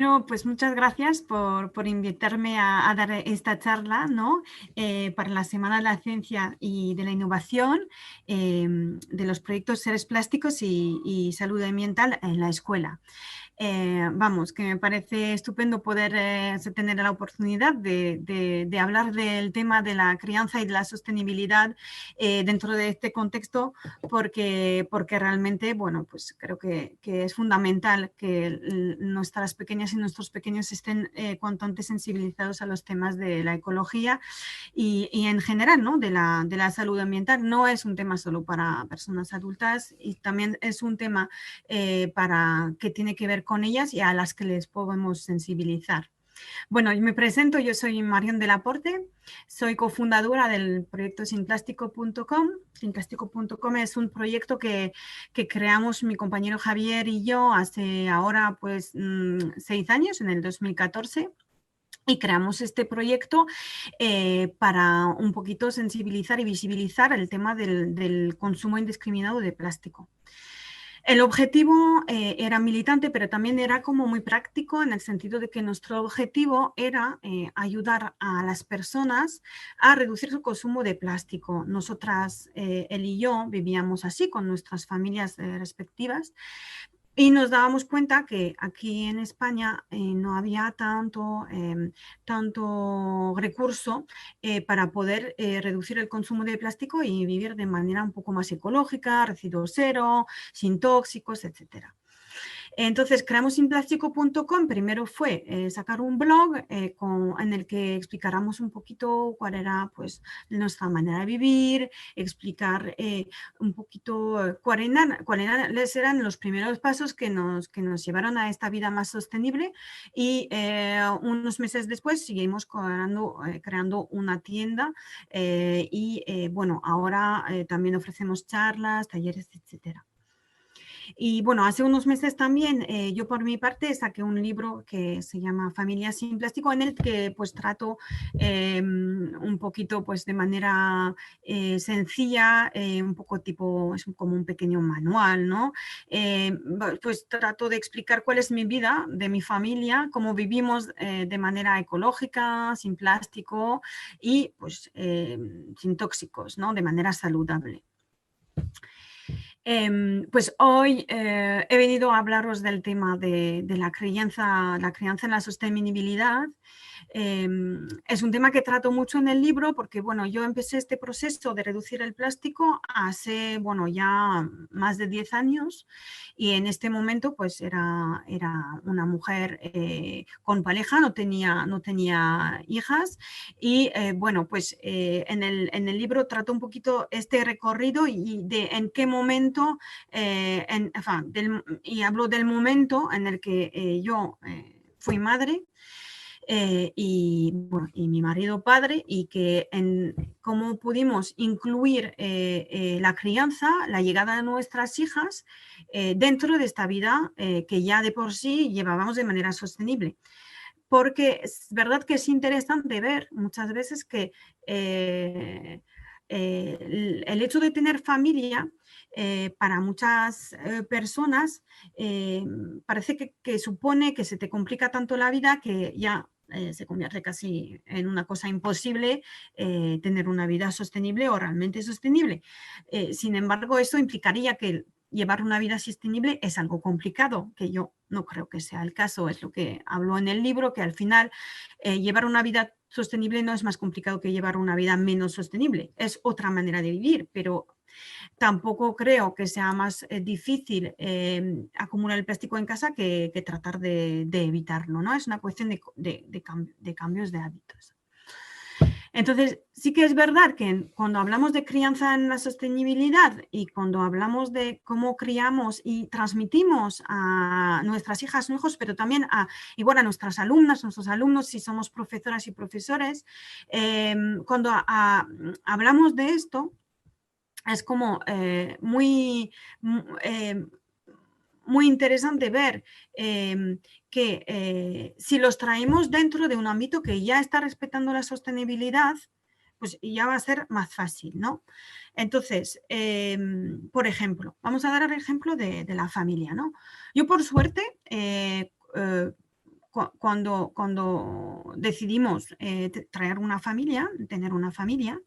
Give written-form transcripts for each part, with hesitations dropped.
Bueno, pues muchas gracias por invitarme a dar esta charla, ¿no? Para la Semana de la Ciencia y de la Innovación de los proyectos Seres Plásticos y Salud Ambiental en la escuela. Vamos, que me parece estupendo poder tener la oportunidad de hablar del tema de la crianza y de la sostenibilidad dentro de este contexto, porque realmente, bueno, pues creo que es fundamental que nuestras pequeñas y nuestros pequeños estén cuanto antes sensibilizados a los temas de la ecología y en general, ¿no? de la salud ambiental. No es un tema solo para personas adultas y también es un tema que tiene que ver con ellas y a las que les podemos sensibilizar. Bueno, me presento, yo soy Marión del Aporte, soy cofundadora del proyecto sinplástico.com. Sinplástico.com es un proyecto que creamos mi compañero Javier y yo hace ahora pues 6 años, en el 2014. Y creamos este proyecto para un poquito sensibilizar y visibilizar el tema del consumo indiscriminado de plástico. El objetivo era militante, pero también era como muy práctico en el sentido de que nuestro objetivo era ayudar a las personas a reducir su consumo de plástico. Nosotras, él y yo, vivíamos así con nuestras familias respectivas. Y nos dábamos cuenta que aquí en España no había tanto recurso para poder reducir el consumo de plástico y vivir de manera un poco más ecológica, residuo cero, sin tóxicos, etcétera. Entonces, creamos sinplástico.com. Primero fue sacar un blog en el que explicáramos un poquito cuál era pues, nuestra manera de vivir, explicar un poquito cuáles eran los primeros pasos que nos llevaron a esta vida más sostenible y unos meses después seguimos creando una tienda bueno, ahora también ofrecemos charlas, talleres, etcétera. Y bueno, hace unos meses también yo por mi parte saqué un libro que se llama Familia sin Plástico, en el que pues trato un poquito pues de manera sencilla, un poco tipo, es como un pequeño manual, ¿no? Pues trato de explicar cuál es mi vida, de mi familia, cómo vivimos de manera ecológica, sin plástico y pues sin tóxicos, ¿no? De manera saludable. Pues hoy he venido a hablaros del tema de la crianza en la sostenibilidad. Es un tema que trato mucho en el libro porque, bueno, yo empecé este proceso de reducir el plástico hace, bueno, ya más de 10 años y en este momento pues era una mujer con pareja, no tenía hijas y, bueno, pues en el libro trato un poquito este recorrido y de en qué momento, y hablo del momento en el que yo fui madre y mi marido padre, y cómo pudimos incluir la crianza, la llegada de nuestras hijas dentro de esta vida que ya de por sí llevábamos de manera sostenible. Porque es verdad que es interesante ver muchas veces que el hecho de tener familia para muchas personas parece que supone que se te complica tanto la vida que ya se convierte casi en una cosa imposible tener una vida sostenible o realmente sostenible. Sin embargo, eso implicaría que llevar una vida sostenible es algo complicado, que yo no creo que sea el caso. Es lo que hablo en el libro, que al final llevar una vida sostenible no es más complicado que llevar una vida menos sostenible. Es otra manera de vivir, pero tampoco creo que sea más difícil acumular el plástico en casa que tratar de evitarlo, ¿no? Es una cuestión de cambios de hábitos. Entonces, sí que es verdad que cuando hablamos de crianza en la sostenibilidad y cuando hablamos de cómo criamos y transmitimos a nuestras hijas o hijos, pero también igual a nuestras alumnas, nuestros alumnos, si somos profesoras y profesores, cuando hablamos de esto, es como muy interesante ver que si los traemos dentro de un ámbito que ya está respetando la sostenibilidad, pues ya va a ser más fácil, ¿no? Entonces, por ejemplo, vamos a dar el ejemplo de la familia, ¿no? Yo, por suerte, cuando decidimos traer una familia, tener una familia,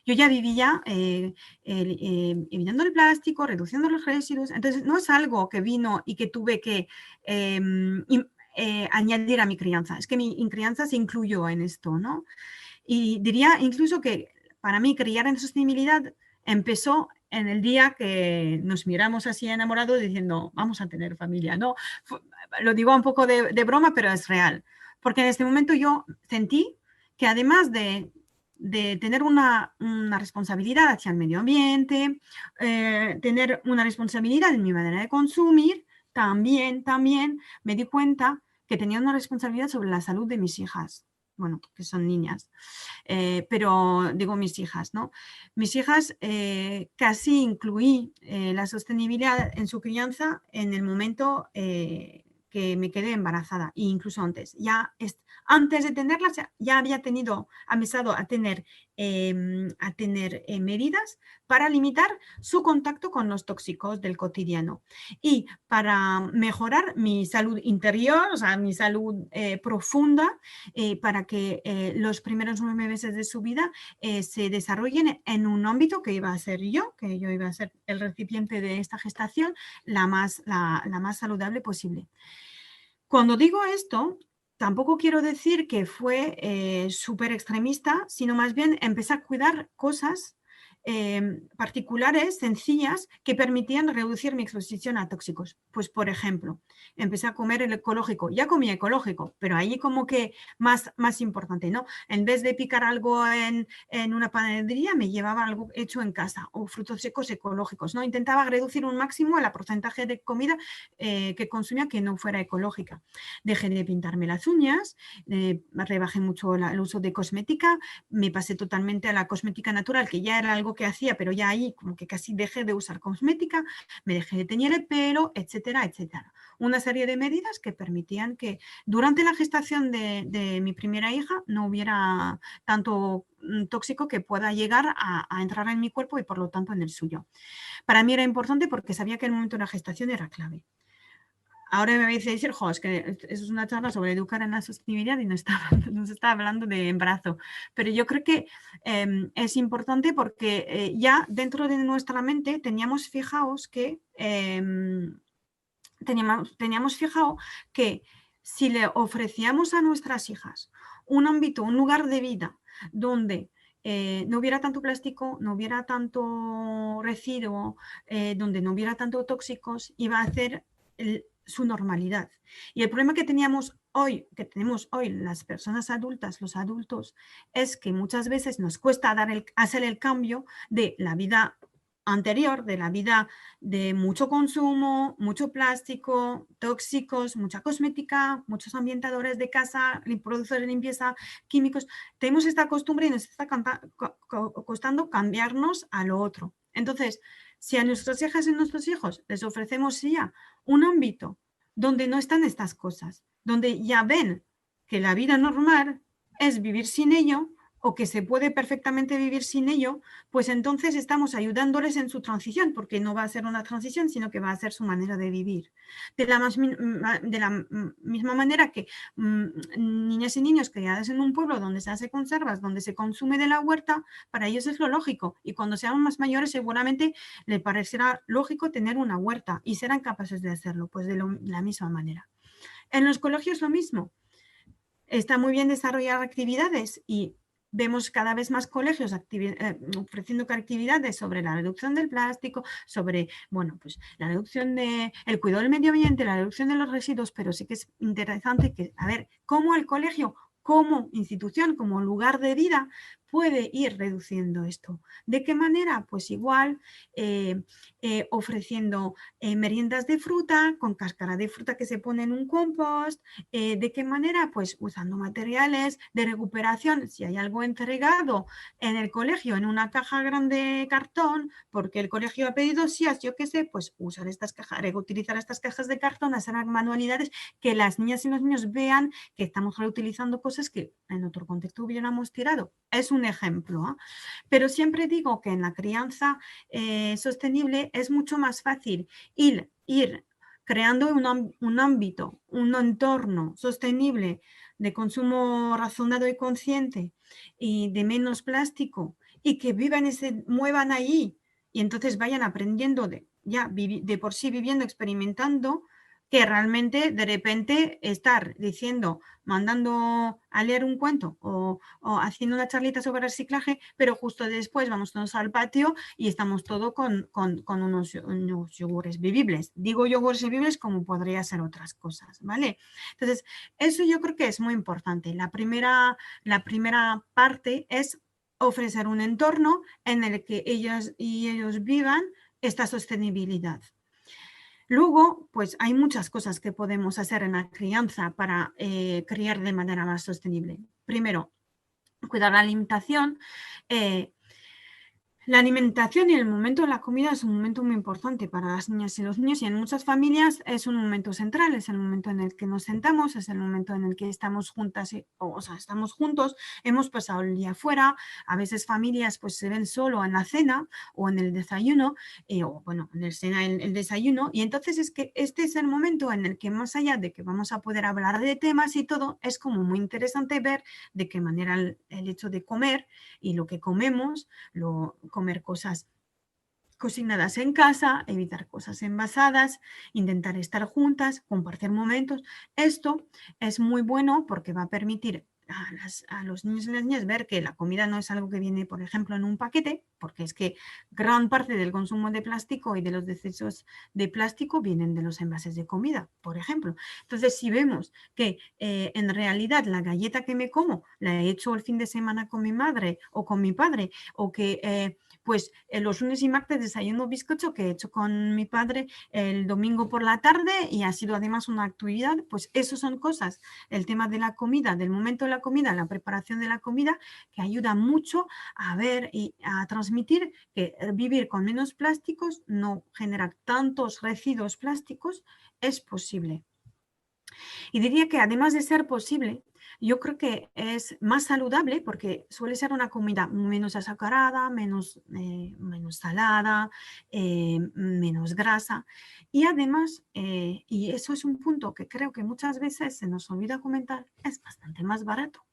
yo ya vivía evitando el plástico, reduciendo los residuos. Entonces, no es algo que vino y que tuve que añadir a mi crianza. Es que mi crianza se incluyó en esto, ¿no? Y diría incluso que para mí criar en sostenibilidad empezó en el día que nos miramos así enamorados diciendo, vamos a tener familia, ¿no? Lo digo un poco de broma, pero es real. Porque en este momento yo sentí que además de tener una responsabilidad hacia el medio ambiente, tener una responsabilidad en mi manera de consumir, también me di cuenta que tenía una responsabilidad sobre la salud de mis hijas, bueno, que son niñas, pero digo mis hijas, ¿no? Mis hijas casi incluí la sostenibilidad en su crianza en el momento que me quedé embarazada, e incluso antes. Antes de tenerlas ya había empezado a tener medidas para limitar su contacto con los tóxicos del cotidiano y para mejorar mi salud interior, o sea, mi salud profunda, para que los primeros 9 meses de su vida se desarrollen en un ámbito que iba a ser yo, que yo iba a ser el recipiente de esta gestación, la más saludable posible. Cuando digo esto, tampoco quiero decir que fue súper extremista, sino más bien empecé a cuidar cosas particulares, sencillas, que permitían reducir mi exposición a tóxicos. Pues, por ejemplo, empecé a comer el ecológico. Ya comía ecológico, pero ahí como que más importante, ¿no? En vez de picar algo en una panadería, me llevaba algo hecho en casa o frutos secos ecológicos, ¿no? Intentaba reducir un máximo el porcentaje de comida que consumía que no fuera ecológica. Dejé de pintarme las uñas, rebajé mucho el uso de cosmética, me pasé totalmente a la cosmética natural, que ya era algo que hacía, pero ya ahí como que casi dejé de usar cosmética, me dejé de teñir el pelo, etcétera, etcétera. Una serie de medidas que permitían que durante la gestación de mi primera hija no hubiera tanto tóxico que pueda llegar a entrar en mi cuerpo y por lo tanto en el suyo. Para mí era importante porque sabía que el momento de la gestación era clave. Ahora me vais a decir, es que eso es una charla sobre educar en la sostenibilidad y no se está hablando de embarazo. Pero yo creo que es importante porque ya dentro de nuestra mente teníamos fijados que teníamos fijado que si le ofrecíamos a nuestras hijas un ámbito, un lugar de vida donde no hubiera tanto plástico, no hubiera tanto residuo, donde no hubiera tanto tóxicos, iba a hacer su normalidad. Y el problema que tenemos hoy, que tenemos hoy las personas adultas, los adultos, es que muchas veces nos cuesta hacer el cambio de la vida anterior, de la vida de mucho consumo, mucho plástico, tóxicos, mucha cosmética, muchos ambientadores de casa, productos de limpieza, químicos. Tenemos esta costumbre y nos está costando cambiarnos a lo otro. Entonces, si a nuestras hijas y nuestros hijos les ofrecemos ya un ámbito donde no están estas cosas, donde ya ven que la vida normal es vivir sin ello, o que se puede perfectamente vivir sin ello, pues entonces estamos ayudándoles en su transición, porque no va a ser una transición, sino que va a ser su manera de vivir. De la misma manera que niñas y niños criados en un pueblo donde se hace conservas, donde se consume de la huerta, para ellos es lo lógico. Y cuando sean más mayores seguramente les parecerá lógico tener una huerta y serán capaces de hacerlo, pues de la misma manera. En los colegios lo mismo. Está muy bien desarrollar actividades y vemos cada vez más colegios ofreciendo actividades sobre la reducción del plástico, sobre, bueno, pues la reducción el cuidado del medio ambiente, la reducción de los residuos, pero sí que es interesante que, a ver, cómo el colegio, como institución, como lugar de vida, puede ir reduciendo esto. ¿De qué manera? Pues igual ofreciendo meriendas de fruta, con cáscara de fruta que se pone en un compost. ¿De qué manera? Pues usando materiales de recuperación. Si hay algo entregado en el colegio en una caja grande de cartón, porque el colegio ha pedido SIAS, yo qué sé, pues usar estas cajas, reutilizar estas cajas de cartón, hacer manualidades, que las niñas y los niños vean que estamos reutilizando cosas que en otro contexto hubiéramos tirado. Es un ejemplo, ¿eh? Pero siempre digo que en la crianza sostenible es mucho más fácil ir creando un ámbito, un entorno sostenible de consumo razonado y consciente y de menos plástico, y que vivan y se muevan ahí y entonces vayan aprendiendo de por sí viviendo, experimentando, que realmente de repente estar diciendo, mandando a leer un cuento o haciendo una charlita sobre reciclaje, pero justo después vamos todos al patio y estamos todos con unos yogures vivibles. Digo yogures vivibles como podría ser otras cosas, ¿vale? Entonces, eso yo creo que es muy importante. La primera parte es ofrecer un entorno en el que ellos vivan esta sostenibilidad. Luego, pues hay muchas cosas que podemos hacer en la crianza para criar de manera más sostenible. Primero, cuidar la alimentación. La alimentación y el momento de la comida es un momento muy importante para las niñas y los niños, y en muchas familias es un momento central, es el momento en el que nos sentamos, es el momento en el que estamos juntas, estamos juntos, hemos pasado el día fuera, a veces familias pues se ven solo en la cena o en el desayuno, o bueno, en el cena, el desayuno, y entonces es que este es el momento en el que, más allá de que vamos a poder hablar de temas y todo, es como muy interesante ver de qué manera el hecho de comer y lo que comemos, comer cosas cocinadas en casa, evitar cosas envasadas, intentar estar juntas, compartir momentos. Esto es muy bueno porque va a permitir a los niños y las niñas ver que la comida no es algo que viene, por ejemplo, en un paquete, porque es que gran parte del consumo de plástico y de los desechos de plástico vienen de los envases de comida, por ejemplo. Entonces, si vemos que en realidad la galleta que me como la he hecho el fin de semana con mi madre o con mi padre, o que pues los lunes y martes desayuno bizcocho que he hecho con mi padre el domingo por la tarde y ha sido además una actividad, pues eso son cosas, el tema de la comida, del momento de la comida, la preparación de la comida, que ayuda mucho a ver y a transmitir que vivir con menos plásticos, no generar tantos residuos plásticos, es posible. Y diría que además de ser posible, yo creo que es más saludable porque suele ser una comida menos azucarada, menos salada, menos grasa. Y además, y eso es un punto que creo que muchas veces se nos olvida comentar, es bastante más barato.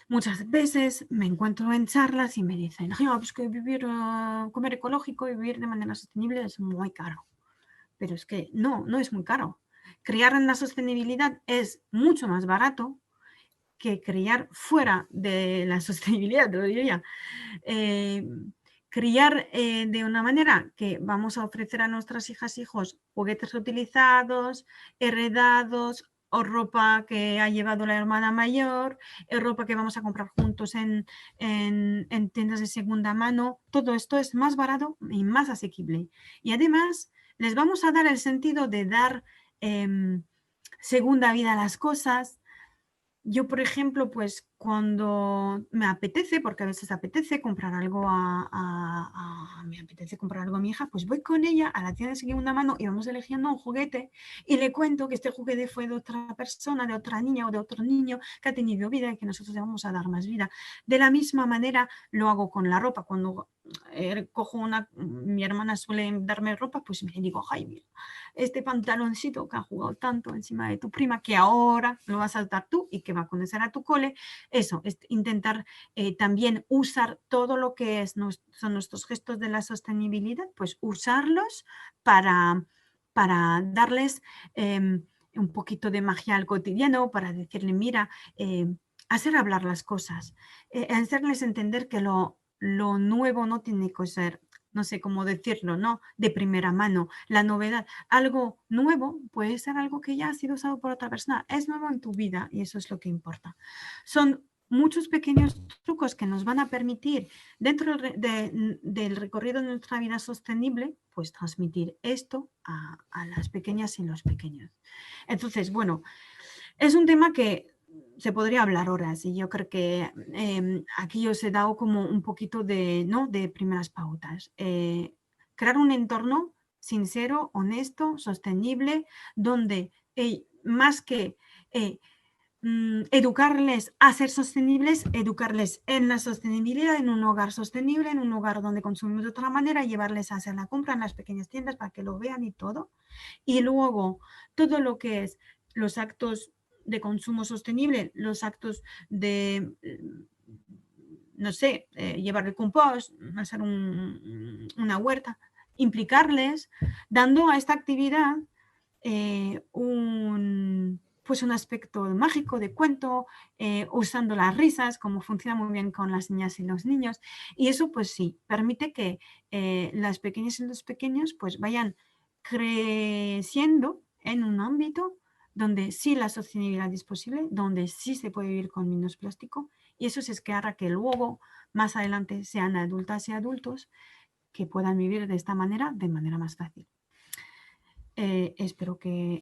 Muchas veces me encuentro en charlas y me dicen, pues que comer ecológico y vivir de manera sostenible es muy caro. Pero es que no es muy caro. Criar en la sostenibilidad es mucho más barato que criar fuera de la sostenibilidad, te lo digo ya. Criar de una manera que vamos a ofrecer a nuestras hijas e hijos juguetes reutilizados, heredados, o ropa que ha llevado la hermana mayor, ropa que vamos a comprar juntos en tiendas de segunda mano. Todo esto es más barato y más asequible. Y además les vamos a dar el sentido de dar segunda vida a las cosas. Yo, por ejemplo, pues cuando me apetece, porque a veces apetece comprar algo me apetece comprar algo a mi hija, pues voy con ella a la tienda de segunda mano y vamos eligiendo un juguete y le cuento que este juguete fue de otra persona, de otra niña o de otro niño que ha tenido vida y que nosotros le vamos a dar más vida. De la misma manera lo hago con la ropa. Cuando mi hermana suele darme ropa, pues me digo, Jaime, este pantaloncito que ha jugado tanto encima de tu prima, que ahora lo vas a saltar tú y que va a conocer a tu cole, eso, es intentar también usar todo lo que son nuestros gestos de la sostenibilidad, pues usarlos para darles un poquito de magia al cotidiano, para decirle, mira, hacer hablar las cosas, hacerles entender que lo nuevo no tiene que ser, no sé cómo decirlo, ¿no? De primera mano. La novedad, algo nuevo puede ser algo que ya ha sido usado por otra persona. Es nuevo en tu vida y eso es lo que importa. Son muchos pequeños trucos que nos van a permitir, dentro del recorrido de nuestra vida sostenible, pues transmitir esto a las pequeñas y los pequeños. Entonces, bueno, es un tema que se podría hablar horas y yo creo que aquí os he dado como un poquito de primeras pautas. Crear un entorno sincero, honesto, sostenible, donde más que educarles a ser sostenibles, educarles en la sostenibilidad, en un hogar sostenible, en un hogar donde consumimos de otra manera, llevarles a hacer la compra en las pequeñas tiendas para que lo vean y todo. Y luego todo lo que es los actos de consumo sostenible, los actos de, no sé, llevar el compost, hacer una huerta, implicarles, dando a esta actividad pues un aspecto mágico de cuento, usando las risas, como funciona muy bien con las niñas y los niños. Y eso pues sí, permite que las pequeñas y los pequeños pues vayan creciendo en un ámbito donde sí la sostenibilidad es posible, donde sí se puede vivir con menos plástico, y eso es que hará que luego, más adelante, sean adultas y adultos que puedan vivir de esta manera, de manera más fácil. Espero que